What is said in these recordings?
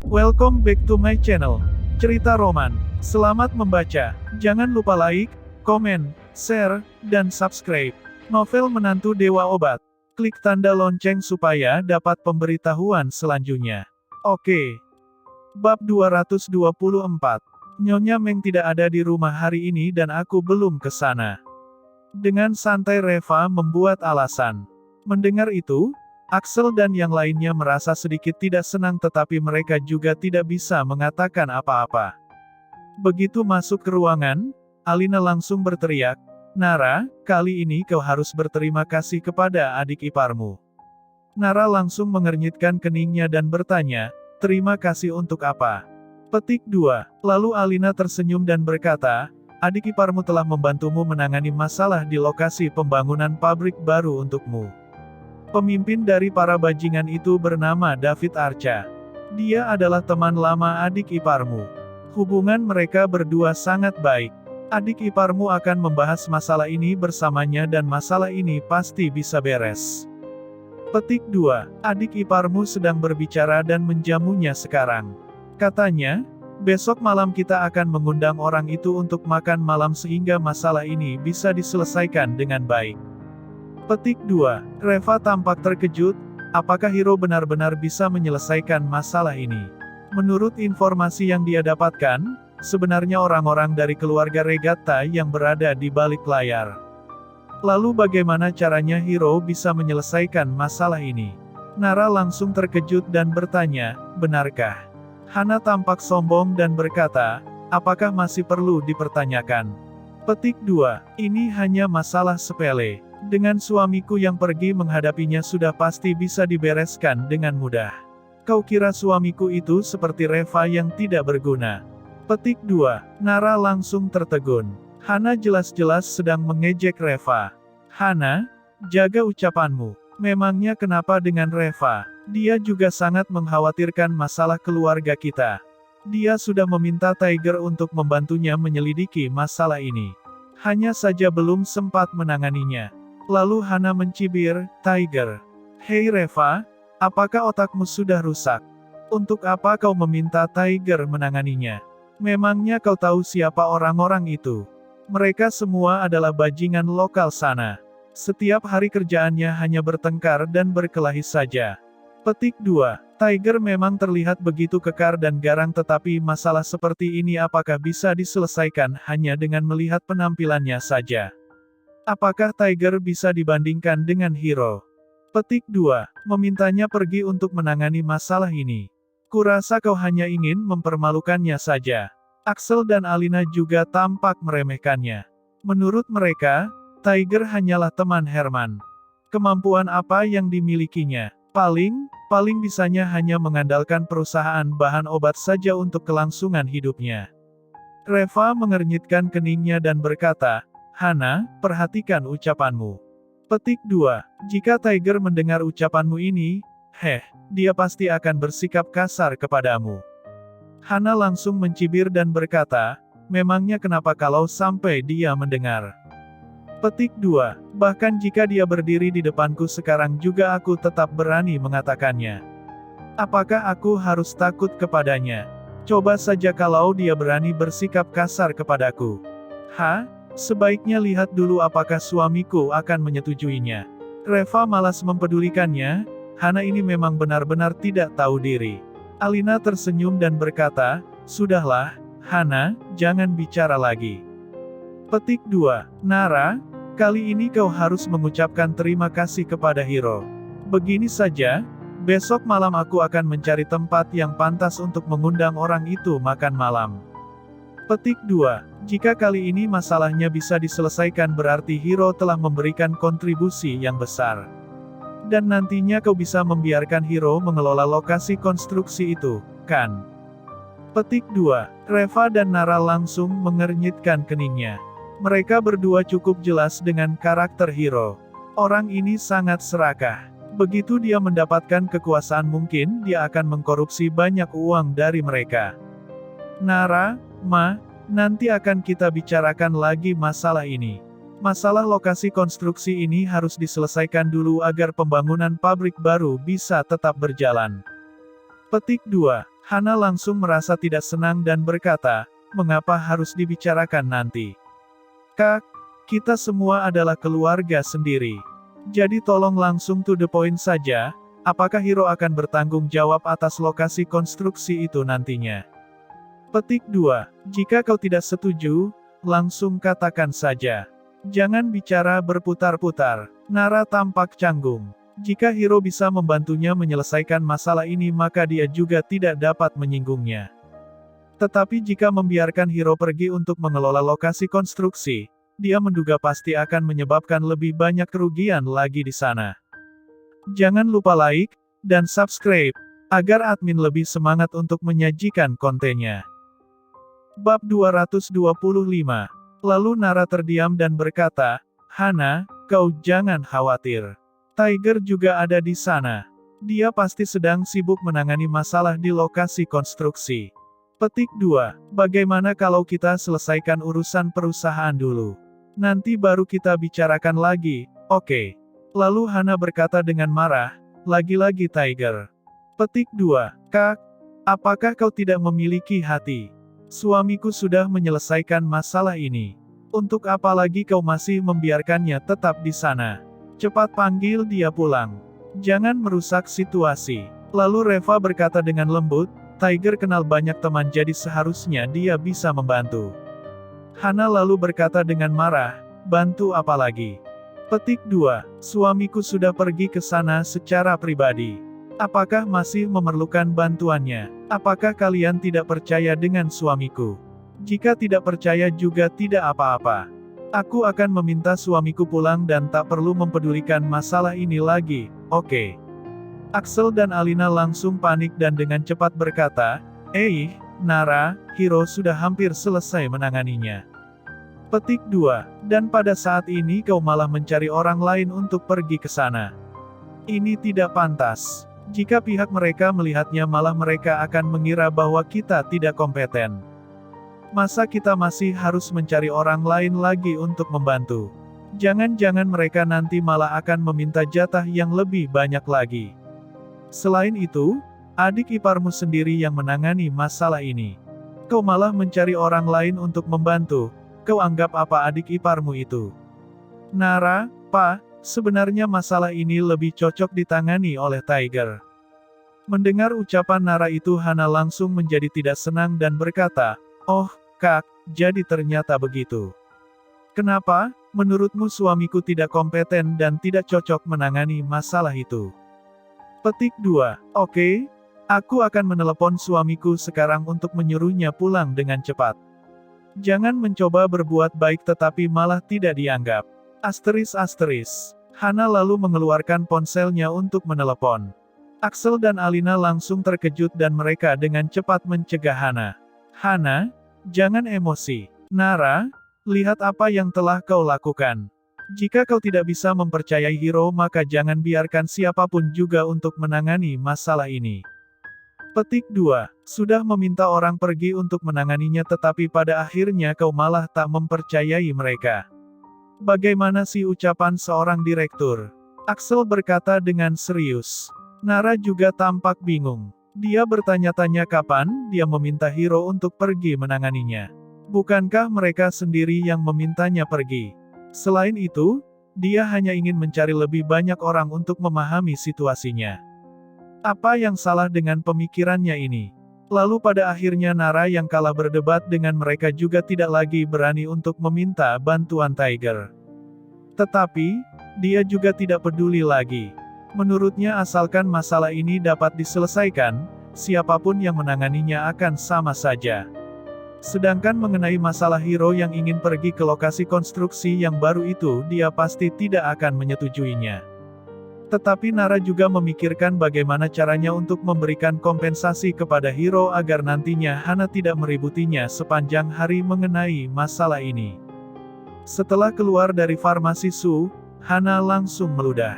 Welcome back to my channel, Cerita Roman. Selamat membaca. Jangan lupa like, komen, share, dan subscribe. Novel Menantu Dewa Obat. Klik tanda lonceng supaya dapat pemberitahuan selanjutnya. Oke. Bab 224. Nyonya Meng tidak ada di rumah hari ini dan aku belum ke sana. Dengan santai Reva membuat alasan. Mendengar itu, Axel dan yang lainnya merasa sedikit tidak senang tetapi mereka juga tidak bisa mengatakan apa-apa. Begitu masuk ke ruangan, Alina langsung berteriak, "Nara, kali ini kau harus berterima kasih kepada adik iparmu." Nara langsung mengernyitkan keningnya dan bertanya, "Terima kasih untuk apa?" Petik 2. Lalu Alina tersenyum dan berkata, "Adik iparmu telah membantumu menangani masalah di lokasi pembangunan pabrik baru untukmu." Pemimpin dari para bajingan itu bernama David Arca. Dia adalah teman lama adik iparmu. Hubungan mereka berdua sangat baik. Adik iparmu akan membahas masalah ini bersamanya dan masalah ini pasti bisa beres. Petik 2. Adik iparmu sedang berbicara dan menjamunya sekarang. Katanya, besok malam kita akan mengundang orang itu untuk makan malam sehingga masalah ini bisa diselesaikan dengan baik. Petik 2. Reva tampak terkejut, apakah Hiro benar-benar bisa menyelesaikan masalah ini? Menurut informasi yang dia dapatkan, sebenarnya orang-orang dari keluarga Regatta yang berada di balik layar. Lalu bagaimana caranya Hiro bisa menyelesaikan masalah ini? Nara langsung terkejut dan bertanya, "Benarkah?" Hana tampak sombong dan berkata, "Apakah masih perlu dipertanyakan?" Petik 2. Ini hanya masalah sepele. Dengan suamiku yang pergi menghadapinya sudah pasti bisa dibereskan dengan mudah. Kau kira suamiku itu seperti Reva yang tidak berguna? Petik 2. Nara langsung tertegun. Hana jelas-jelas sedang mengejek Reva. "Hana, jaga ucapanmu. Memangnya kenapa dengan Reva? Dia juga sangat mengkhawatirkan masalah keluarga kita. Dia sudah meminta Tiger untuk membantunya menyelidiki masalah ini. Hanya saja belum sempat menanganinya." Lalu Hana mencibir, "Tiger. Hei Reva, apakah otakmu sudah rusak? Untuk apa kau meminta Tiger menanganinya? Memangnya kau tahu siapa orang-orang itu? Mereka semua adalah bajingan lokal sana. Setiap hari kerjaannya hanya bertengkar dan berkelahi saja." Petik 2. Tiger memang terlihat begitu kekar dan garang tetapi masalah seperti ini apakah bisa diselesaikan hanya dengan melihat penampilannya saja? Apakah Tiger bisa dibandingkan dengan Hiro? Petik 2. Memintanya pergi untuk menangani masalah ini. Kurasa kau hanya ingin mempermalukannya saja. Axel dan Alina juga tampak meremehkannya. Menurut mereka, Tiger hanyalah teman Herman. Kemampuan apa yang dimilikinya? Paling bisanya hanya mengandalkan perusahaan bahan obat saja untuk kelangsungan hidupnya. Reva mengernyitkan keningnya dan berkata, "Hana, perhatikan ucapanmu." Petik 2. Jika Tiger mendengar ucapanmu ini, dia pasti akan bersikap kasar kepadamu. Hana langsung mencibir dan berkata, "Memangnya kenapa kalau sampai dia mendengar?" Petik 2. Bahkan jika dia berdiri di depanku sekarang juga aku tetap berani mengatakannya. Apakah aku harus takut kepadanya? Coba saja kalau dia berani bersikap kasar kepadaku. Sebaiknya lihat dulu apakah suamiku akan menyetujuinya. Reva malas mempedulikannya, Hana ini memang benar-benar tidak tahu diri. Alina tersenyum dan berkata, "Sudahlah, Hana, jangan bicara lagi." Petik 2. Nara, kali ini kau harus mengucapkan terima kasih kepada Hiro. Begini saja, besok malam aku akan mencari tempat yang pantas untuk mengundang orang itu makan malam. Petik 2. Jika kali ini masalahnya bisa diselesaikan berarti Hiro telah memberikan kontribusi yang besar. Dan nantinya kau bisa membiarkan Hiro mengelola lokasi konstruksi itu, kan? Petik 2. Reva dan Nara langsung mengernyitkan keningnya. Mereka berdua cukup jelas dengan karakter Hiro. Orang ini sangat serakah. Begitu dia mendapatkan kekuasaan mungkin dia akan mengkorupsi banyak uang dari mereka. "Nara, nanti akan kita bicarakan lagi masalah ini. Masalah lokasi konstruksi ini harus diselesaikan dulu agar pembangunan pabrik baru bisa tetap berjalan." Petik 2. Hana langsung merasa tidak senang dan berkata, mengapa harus dibicarakan nanti? Kak, kita semua adalah keluarga sendiri. Jadi tolong langsung to the point saja, apakah Hiro akan bertanggung jawab atas lokasi konstruksi itu nantinya? Petik 2. Jika kau tidak setuju, langsung katakan saja. Jangan bicara berputar-putar. Nara tampak canggung. Jika Hiro bisa membantunya menyelesaikan masalah ini maka dia juga tidak dapat menyinggungnya. Tetapi jika membiarkan Hiro pergi untuk mengelola lokasi konstruksi, dia menduga pasti akan menyebabkan lebih banyak kerugian lagi di sana. Jangan lupa like dan subscribe, agar admin lebih semangat untuk menyajikan kontennya. Bab 225. Lalu Nara terdiam dan berkata, Hana, kau jangan khawatir. Tiger juga ada di sana. Dia pasti sedang sibuk menangani masalah di lokasi konstruksi. Petik 2. Bagaimana kalau kita selesaikan urusan perusahaan dulu? Nanti baru kita bicarakan lagi, oke? Lalu Hana berkata dengan marah, lagi-lagi Tiger. Petik 2. Kak, apakah kau tidak memiliki hati? Suamiku sudah menyelesaikan masalah ini. Untuk apa lagi kau masih membiarkannya tetap di sana? Cepat panggil dia pulang. Jangan merusak situasi. Lalu Reva berkata dengan lembut, Tiger kenal banyak teman jadi seharusnya dia bisa membantu. Hana lalu berkata dengan marah, bantu apa lagi? Petik 2. Suamiku sudah pergi ke sana secara pribadi. Apakah masih memerlukan bantuannya? Apakah kalian tidak percaya dengan suamiku? Jika tidak percaya juga tidak apa-apa. Aku akan meminta suamiku pulang dan tak perlu mempedulikan masalah ini lagi, oke? Axel dan Alina langsung panik dan dengan cepat berkata, Nara, Hiro sudah hampir selesai menanganinya. Petik 2. Dan pada saat ini kau malah mencari orang lain untuk pergi ke sana. Ini tidak pantas. Jika pihak mereka melihatnya malah mereka akan mengira bahwa kita tidak kompeten. Masa kita masih harus mencari orang lain lagi untuk membantu? Jangan-jangan mereka nanti malah akan meminta jatah yang lebih banyak lagi. Selain itu, adik iparmu sendiri yang menangani masalah ini. Kau malah mencari orang lain untuk membantu, kau anggap apa adik iparmu itu? Nara, Pak, sebenarnya masalah ini lebih cocok ditangani oleh Tiger. Mendengar ucapan Nara itu Hana langsung menjadi tidak senang dan berkata, oh, Kak, jadi ternyata begitu. Kenapa, menurutmu suamiku tidak kompeten dan tidak cocok menangani masalah itu? Petik 2. Oke, aku akan menelepon suamiku sekarang untuk menyuruhnya pulang dengan cepat. Jangan mencoba berbuat baik tetapi malah tidak dianggap. Asteris. Hana lalu mengeluarkan ponselnya untuk menelepon. Axel dan Alina langsung terkejut dan mereka dengan cepat mencegah Hana. Hana, jangan emosi. Nara, lihat apa yang telah kau lakukan. Jika kau tidak bisa mempercayai Hiro maka jangan biarkan siapapun juga untuk menangani masalah ini. Petik 2. Sudah meminta orang pergi untuk menanganinya tetapi pada akhirnya kau malah tak mempercayai mereka. Bagaimana sih ucapan seorang direktur? Axel berkata dengan serius. Nara juga tampak bingung. Dia bertanya-tanya kapan dia meminta Hiro untuk pergi menanganinya. Bukankah mereka sendiri yang memintanya pergi? Selain itu, dia hanya ingin mencari lebih banyak orang untuk memahami situasinya. Apa yang salah dengan pemikirannya ini? Lalu pada akhirnya Nara yang kalah berdebat dengan mereka juga tidak lagi berani untuk meminta bantuan Tiger. Tetapi, dia juga tidak peduli lagi. Menurutnya asalkan masalah ini dapat diselesaikan, siapapun yang menanganinya akan sama saja. Sedangkan mengenai masalah Hiro yang ingin pergi ke lokasi konstruksi yang baru itu dia pasti tidak akan menyetujuinya. Tetapi Nara juga memikirkan bagaimana caranya untuk memberikan kompensasi kepada Hiro agar nantinya Hana tidak meributinya sepanjang hari mengenai masalah ini. Setelah keluar dari farmasi Su, Hana langsung meludah.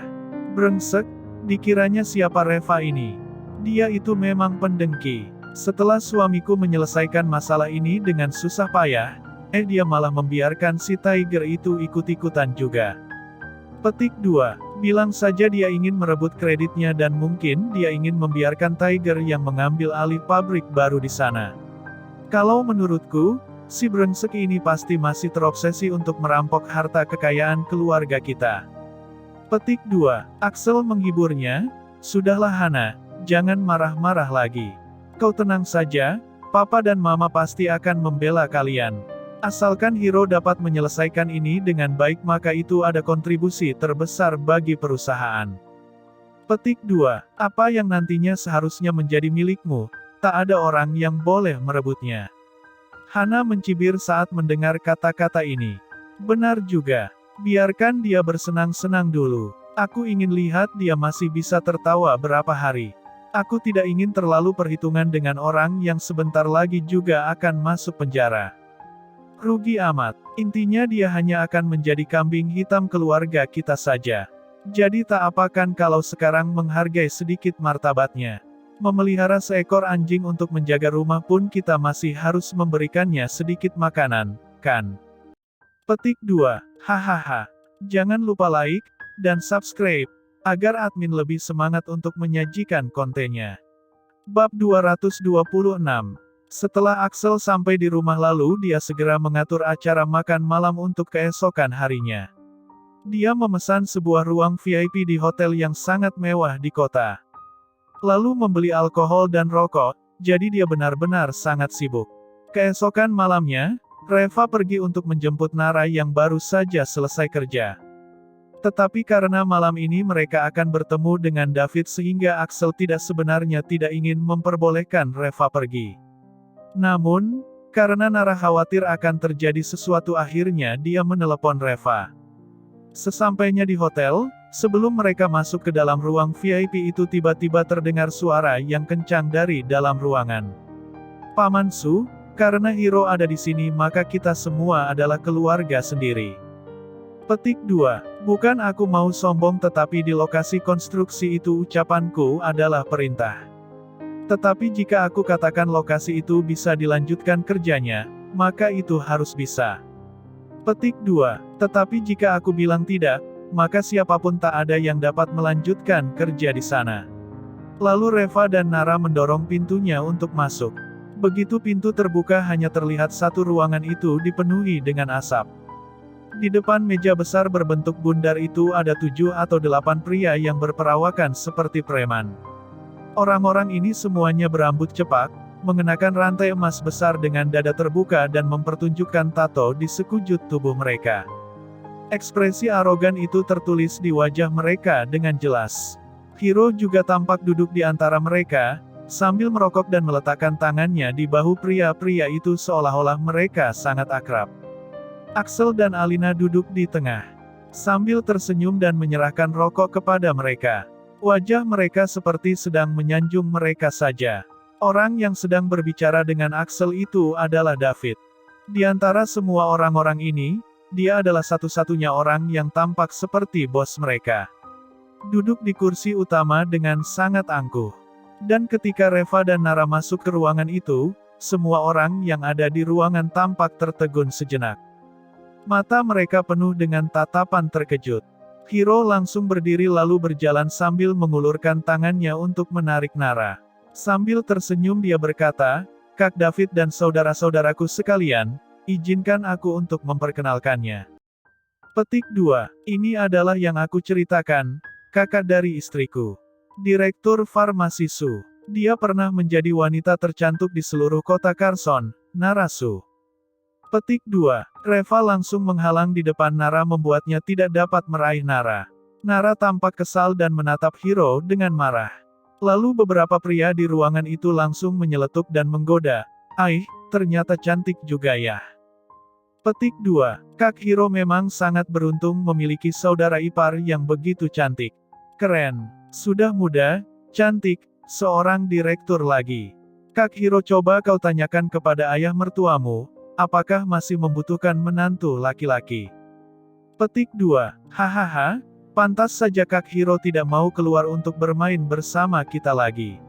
Brengsek, dikiranya siapa Reva ini? Dia itu memang pendengki. Setelah suamiku menyelesaikan masalah ini dengan susah payah, dia malah membiarkan si Tiger itu ikut-ikutan juga. Petik 2. Bilang saja dia ingin merebut kreditnya dan mungkin dia ingin membiarkan Tiger yang mengambil alih pabrik baru di sana. Kalau menurutku, si brengsek ini pasti masih terobsesi untuk merampok harta kekayaan keluarga kita. Petik 2. Axel menghiburnya, "Sudahlah Hana, jangan marah-marah lagi. Kau tenang saja, Papa dan Mama pasti akan membela kalian. Asalkan Hiro dapat menyelesaikan ini dengan baik maka itu ada kontribusi terbesar bagi perusahaan." Petik 2. Apa yang nantinya seharusnya menjadi milikmu, tak ada orang yang boleh merebutnya. Hana mencibir saat mendengar kata-kata ini. Benar juga. Biarkan dia bersenang-senang dulu. Aku ingin lihat dia masih bisa tertawa berapa hari. Aku tidak ingin terlalu perhitungan dengan orang yang sebentar lagi juga akan masuk penjara. Rugi amat. Intinya dia hanya akan menjadi kambing hitam keluarga kita saja. Jadi tak apakan kalau sekarang menghargai sedikit martabatnya. Memelihara seekor anjing untuk menjaga rumah pun kita masih harus memberikannya sedikit makanan, kan? Petik 2. Hahaha. Jangan lupa like, dan subscribe, agar admin lebih semangat untuk menyajikan kontennya. Bab 226. Setelah Axel sampai di rumah lalu dia segera mengatur acara makan malam untuk keesokan harinya. Dia memesan sebuah ruang VIP di hotel yang sangat mewah di kota. Lalu membeli alkohol dan rokok, jadi dia benar-benar sangat sibuk. Keesokan malamnya, Reva pergi untuk menjemput Nara yang baru saja selesai kerja. Tetapi karena malam ini mereka akan bertemu dengan David sehingga Axel sebenarnya tidak ingin memperbolehkan Reva pergi. Namun, karena Nara khawatir akan terjadi sesuatu akhirnya dia menelepon Reva. Sesampainya di hotel, sebelum mereka masuk ke dalam ruang VIP itu tiba-tiba terdengar suara yang kencang dari dalam ruangan. "Paman Su, karena Hiro ada di sini maka kita semua adalah keluarga sendiri." Petik 2. Bukan aku mau sombong tetapi di lokasi konstruksi itu ucapanku adalah perintah. Tetapi jika aku katakan lokasi itu bisa dilanjutkan kerjanya, maka itu harus bisa. Petik 2. Tetapi jika aku bilang tidak, maka siapapun tak ada yang dapat melanjutkan kerja di sana. Lalu Reva dan Nara mendorong pintunya untuk masuk. Begitu pintu terbuka hanya terlihat satu ruangan itu dipenuhi dengan asap. Di depan meja besar berbentuk bundar itu ada 7 atau 8 pria yang berperawakan seperti preman. Orang-orang ini semuanya berambut cepak, mengenakan rantai emas besar dengan dada terbuka dan mempertunjukkan tato di sekujur tubuh mereka. Ekspresi arogan itu tertulis di wajah mereka dengan jelas. Hiro juga tampak duduk di antara mereka, sambil merokok dan meletakkan tangannya di bahu pria-pria itu seolah-olah mereka sangat akrab. Axel dan Alina duduk di tengah, sambil tersenyum dan menyerahkan rokok kepada mereka. Wajah mereka seperti sedang menyanjung mereka saja. Orang yang sedang berbicara dengan Axel itu adalah David. Di antara semua orang-orang ini, dia adalah satu-satunya orang yang tampak seperti bos mereka. Duduk di kursi utama dengan sangat angkuh. Dan ketika Reva dan Nara masuk ke ruangan itu, semua orang yang ada di ruangan tampak tertegun sejenak. Mata mereka penuh dengan tatapan terkejut. Hiro langsung berdiri lalu berjalan sambil mengulurkan tangannya untuk menarik Nara. Sambil tersenyum dia berkata, "Kak David dan saudara-saudaraku sekalian, izinkan aku untuk memperkenalkannya. Petik 2. Ini adalah yang aku ceritakan, kakak dari istriku. Direktur Farmasi Su. Dia pernah menjadi wanita tercantik di seluruh kota Carson, Nara Su." Petik 2. Reva langsung menghalang di depan Nara membuatnya tidak dapat meraih Nara. Nara tampak kesal dan menatap Hiro dengan marah. Lalu beberapa pria di ruangan itu langsung menyeletuk dan menggoda. "Aih, ternyata cantik juga ya." Petik 2. Kak Hiro memang sangat beruntung memiliki saudara ipar yang begitu cantik. Keren. Sudah muda, cantik, seorang direktur lagi. Kak Hiro, coba kau tanyakan kepada ayah mertuamu, apakah masih membutuhkan menantu laki-laki? Petik 2. Hahaha, pantas saja Kak Hiro tidak mau keluar untuk bermain bersama kita lagi.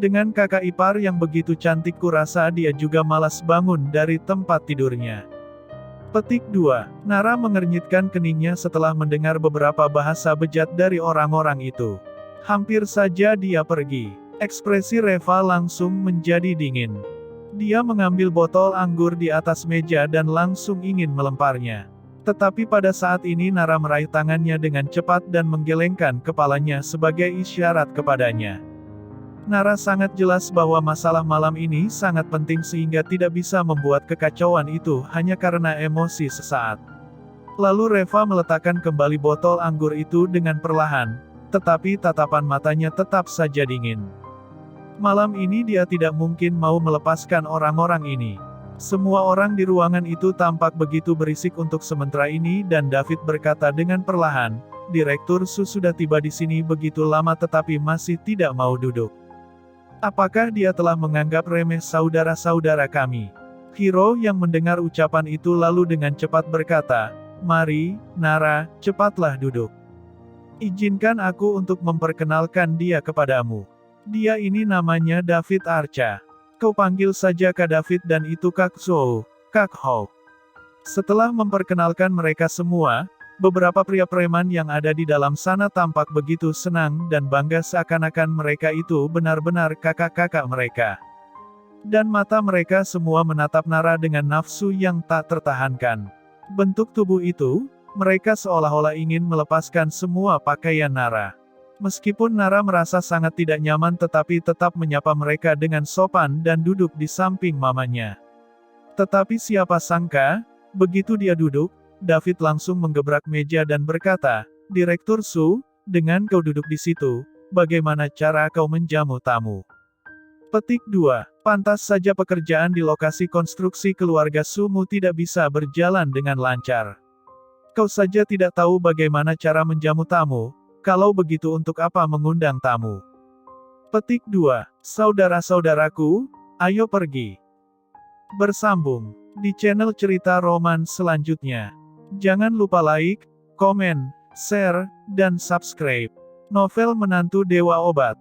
Dengan kakak ipar yang begitu cantik kurasa dia juga malas bangun dari tempat tidurnya. Petik 2. Nara mengernyitkan keningnya setelah mendengar beberapa bahasa bejat dari orang-orang itu. Hampir saja dia pergi. Ekspresi Reva langsung menjadi dingin. Dia mengambil botol anggur di atas meja dan langsung ingin melemparnya. Tetapi pada saat ini Nara meraih tangannya dengan cepat dan menggelengkan kepalanya sebagai isyarat kepadanya. Nara sangat jelas bahwa masalah malam ini sangat penting sehingga tidak bisa membuat kekacauan itu hanya karena emosi sesaat. Lalu Reva meletakkan kembali botol anggur itu dengan perlahan, tetapi tatapan matanya tetap saja dingin. Malam ini dia tidak mungkin mau melepaskan orang-orang ini. Semua orang di ruangan itu tampak begitu berisik untuk sementara ini dan David berkata dengan perlahan, "Direktur Su sudah tiba di sini begitu lama tetapi masih tidak mau duduk. Apakah dia telah menganggap remeh saudara-saudara kami?" Hiro yang mendengar ucapan itu lalu dengan cepat berkata, "Mari, Nara, cepatlah duduk. Izinkan aku untuk memperkenalkan dia kepadamu. Dia ini namanya David Archa. Kau panggil saja Kak David dan itu Kak Zhou, Kak Hou." Setelah memperkenalkan mereka semua, beberapa pria preman yang ada di dalam sana tampak begitu senang dan bangga seakan-akan mereka itu benar-benar kakak-kakak mereka. Dan mata mereka semua menatap Nara dengan nafsu yang tak tertahankan. Bentuk tubuh itu, mereka seolah-olah ingin melepaskan semua pakaian Nara. Meskipun Nara merasa sangat tidak nyaman tetapi tetap menyapa mereka dengan sopan dan duduk di samping mamanya. Tetapi siapa sangka, begitu dia duduk, David langsung menggebrak meja dan berkata, "Direktur Su, dengan kau duduk di situ, bagaimana cara kau menjamu tamu?" Petik 2. Pantas saja pekerjaan di lokasi konstruksi keluarga Sumu tidak bisa berjalan dengan lancar. Kau saja tidak tahu bagaimana cara menjamu tamu, kalau begitu untuk apa mengundang tamu? Petik 2. Saudara-saudaraku, ayo pergi. Bersambung di channel cerita roman selanjutnya. Jangan lupa like, komen, share, dan subscribe. Novel Menantu Dewa Obat.